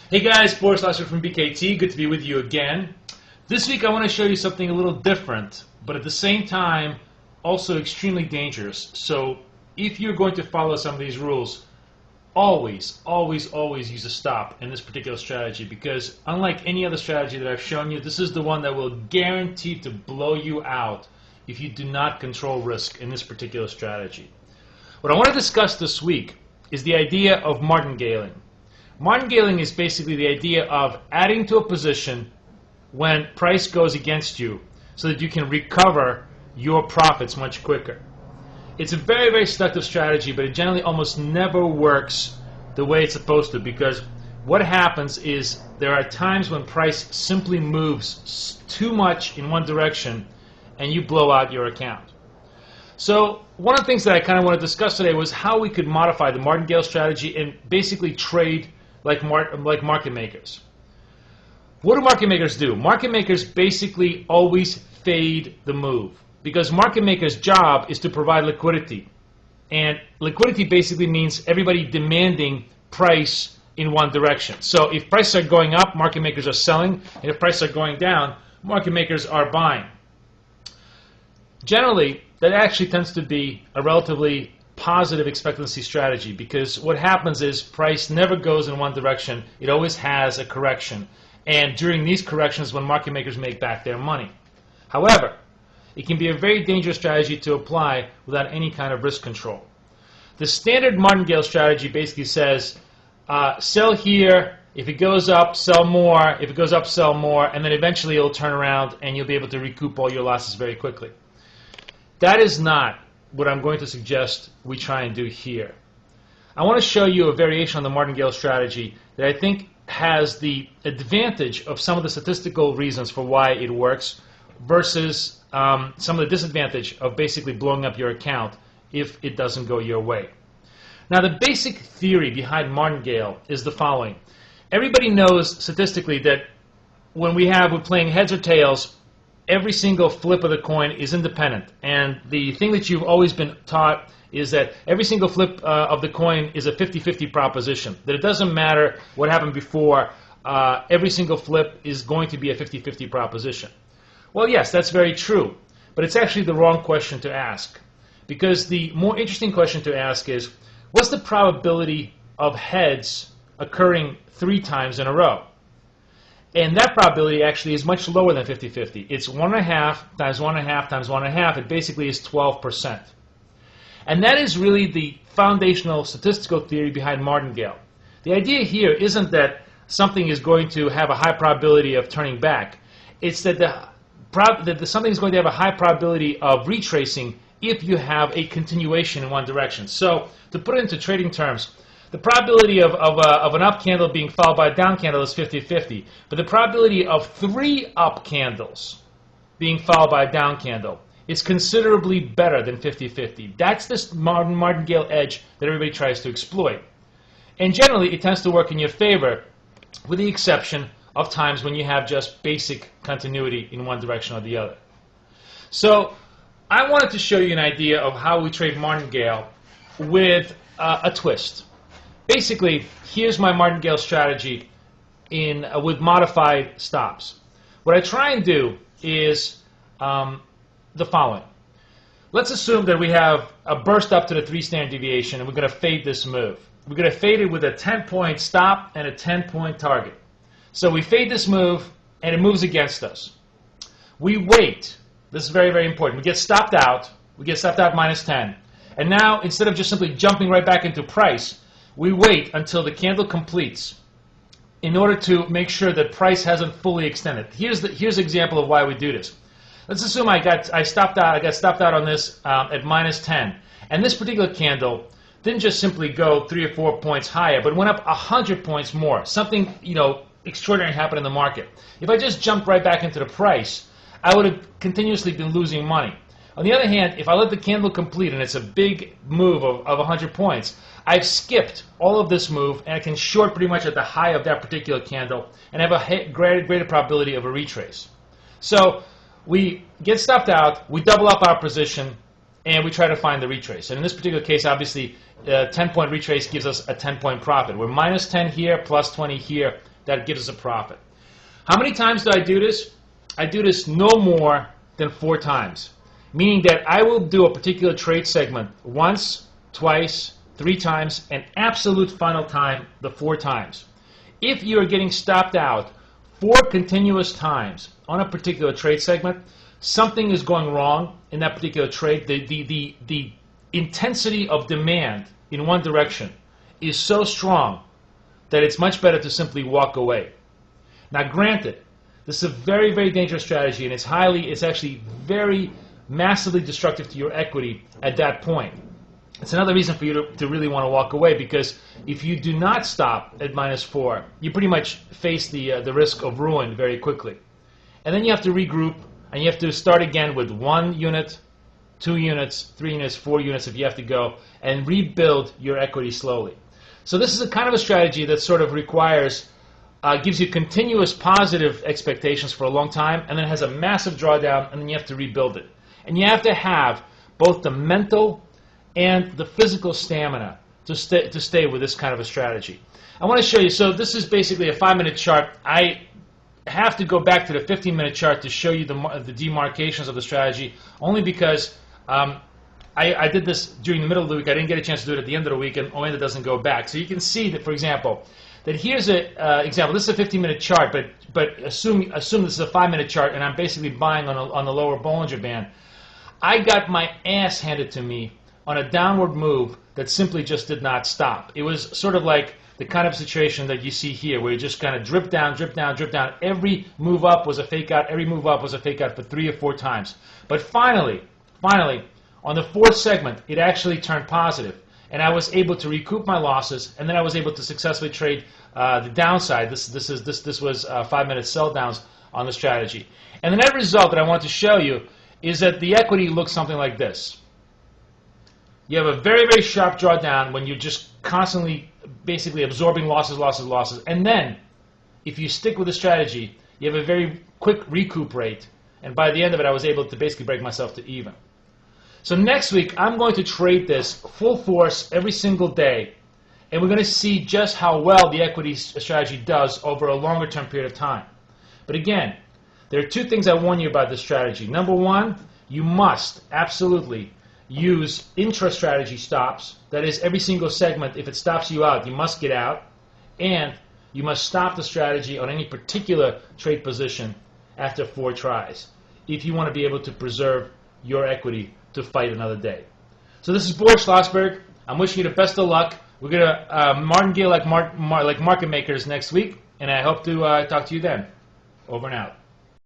Hey guys, Boris Lasser from BKT. Good to be with you again. This week I want to show you something a little different, but at the same time also extremely dangerous. So if you're going to follow some of these rules, always use a stop in this particular strategy, because unlike any other strategy that I've shown you, this is the one that will guarantee to blow you out if you do not control risk in this particular strategy. What I want to discuss this week is the idea of martingaling. Martingaling is basically the idea of adding to a position when price goes against you so that you can recover your profits much quicker. It's a very seductive strategy, but it generally almost never works the way it's supposed to, because what happens is there are times when price simply moves too much in one direction and you blow out your account. So one of the things that I kind of want to discuss today was how we could modify the martingale strategy and basically trade like market makers. What do market makers do? Market makers basically always fade the move, because market makers' job is to provide liquidity. And liquidity basically means everybody demanding price in one direction. So if prices are going up, market makers are selling, and if prices are going down, market makers are buying. Generally, that actually tends to be a relatively positive expectancy strategy, because what happens is price never goes in one direction, it always has a correction, and during these corrections when market makers make back their money. However, it can be a very dangerous strategy to apply without any kind of risk control. The standard martingale strategy basically says sell here, if it goes up sell more, if it goes up sell more, and then eventually it'll turn around and you'll be able to recoup all your losses very quickly. That is not what I'm going to suggest we try and do here. I want to show you a variation on the martingale strategy that I think has the advantage of some of the statistical reasons for why it works versus some of the disadvantage of basically blowing up your account if it doesn't go your way. Now, the basic theory behind martingale is the following. Everybody knows statistically that when we're playing heads or tails, every single flip of the coin is independent, and the thing that you've always been taught is that every single flip of the coin is a 50-50 proposition, that it doesn't matter what happened before, every single flip is going to be a 50-50 proposition. Well, yes, that's very true, but it's actually the wrong question to ask, because the more interesting question to ask is, what's the probability of heads occurring 3 times in a row? And that probability actually is much lower than 50-50. It's 1.5 times 1.5 times 1.5. It basically is 12%. And that is really the foundational statistical theory behind martingale. The idea here isn't that something is going to have a high probability of turning back. It's that something is going to have a high probability of retracing if you have a continuation in one direction. So to put it into trading terms, the probability of an up candle being followed by a down candle is 50-50. But the probability of 3 up candles being followed by a down candle is considerably better than 50-50. That's this martingale edge that everybody tries to exploit. And generally, it tends to work in your favor, with the exception of times when you have just basic continuity in one direction or the other. So I wanted to show you an idea of how we trade martingale with a twist. Basically, here's my martingale strategy with modified stops. What I try and do is the following. Let's assume that we have a burst up to the 3 standard deviation and we're going to fade this move. We're going to fade it with a 10-point stop and a 10-point target. So we fade this move and it moves against us. We wait. This is very important. We get stopped out. We get stopped out -10. And now, instead of just simply jumping right back into price, we wait until the candle completes in order to make sure that price hasn't fully extended. Here's an example of why we do this. Let's assume I got stopped out on this at -10, and this particular candle didn't just simply go 3 or 4 points higher, but went up 100 points more. Something extraordinary happened in the market. If I just jumped right back into the price, I would have continuously been losing money. On the other hand, if I let the candle complete and it's a big move of 100 points, I've skipped all of this move and I can short pretty much at the high of that particular candle and have a greater probability of a retrace. So we get stopped out, we double up our position, and we try to find the retrace. And in this particular case, obviously, 10-point retrace gives us a 10-point profit. We're -10 here, +20 here, that gives us a profit. How many times do I do this? I do this no more than 4 times, meaning that I will do a particular trade segment once, twice, 3 times, and absolute final time, the 4 times. If you are getting stopped out 4 continuous times on a particular trade segment, something is going wrong in that particular trade. The intensity of demand in one direction is so strong that it's much better to simply walk away. Now granted, this is a very, very dangerous strategy, and it's actually very massively destructive to your equity at that point. It's another reason for you to really want to walk away, because if you do not stop at -4, you pretty much face the risk of ruin very quickly. And then you have to regroup, and you have to start again with 1 unit, 2 units, 3 units, 4 units if you have to go, and rebuild your equity slowly. So this is a kind of a strategy that sort of requires, gives you continuous positive expectations for a long time, and then has a massive drawdown, and then you have to rebuild it. And you have to have both the mental and the physical stamina to stay with this kind of a strategy. I want to show you, so this is basically a 5-minute chart. I have to go back to the 15-minute chart to show you the demarcations of the strategy, only because I did this during the middle of the week. I didn't get a chance to do it at the end of the week, and Oenda doesn't go back. So you can see that, for example, that here's an example. This is a 15-minute chart, but assume this is a 5-minute chart, and I'm basically buying on the lower Bollinger Band. I got my ass handed to me on a downward move that simply just did not stop. It was sort of like the kind of situation that you see here, where you just kind of drip down, drip down, drip down. Every move up was a fake out. Every move up was a fake out for 3 or 4 times. But finally, on the 4th segment, it actually turned positive, and I was able to recoup my losses, and then I was able to successfully trade the downside. This was 5-minute sell downs on the strategy. And the net result that I want to show you is that the equity looks something like this. You have a very, very sharp drawdown when you're just constantly basically absorbing losses, losses, losses. And then, if you stick with the strategy, you have a very quick recoup rate. And by the end of it, I was able to basically break myself to even. So next week, I'm going to trade this full force every single day. And we're going to see just how well the equity strategy does over a longer term period of time. But again, there are 2 things I warn you about this strategy. Number 1, you must absolutely use intra-strategy stops. That is, every single segment, if it stops you out, you must get out. And you must stop the strategy on any particular trade position after 4 tries if you want to be able to preserve your equity to fight another day. So this is Boris Schlossberg. I'm wishing you the best of luck. We're going to martingale like market makers next week, and I hope to talk to you then. Over and out.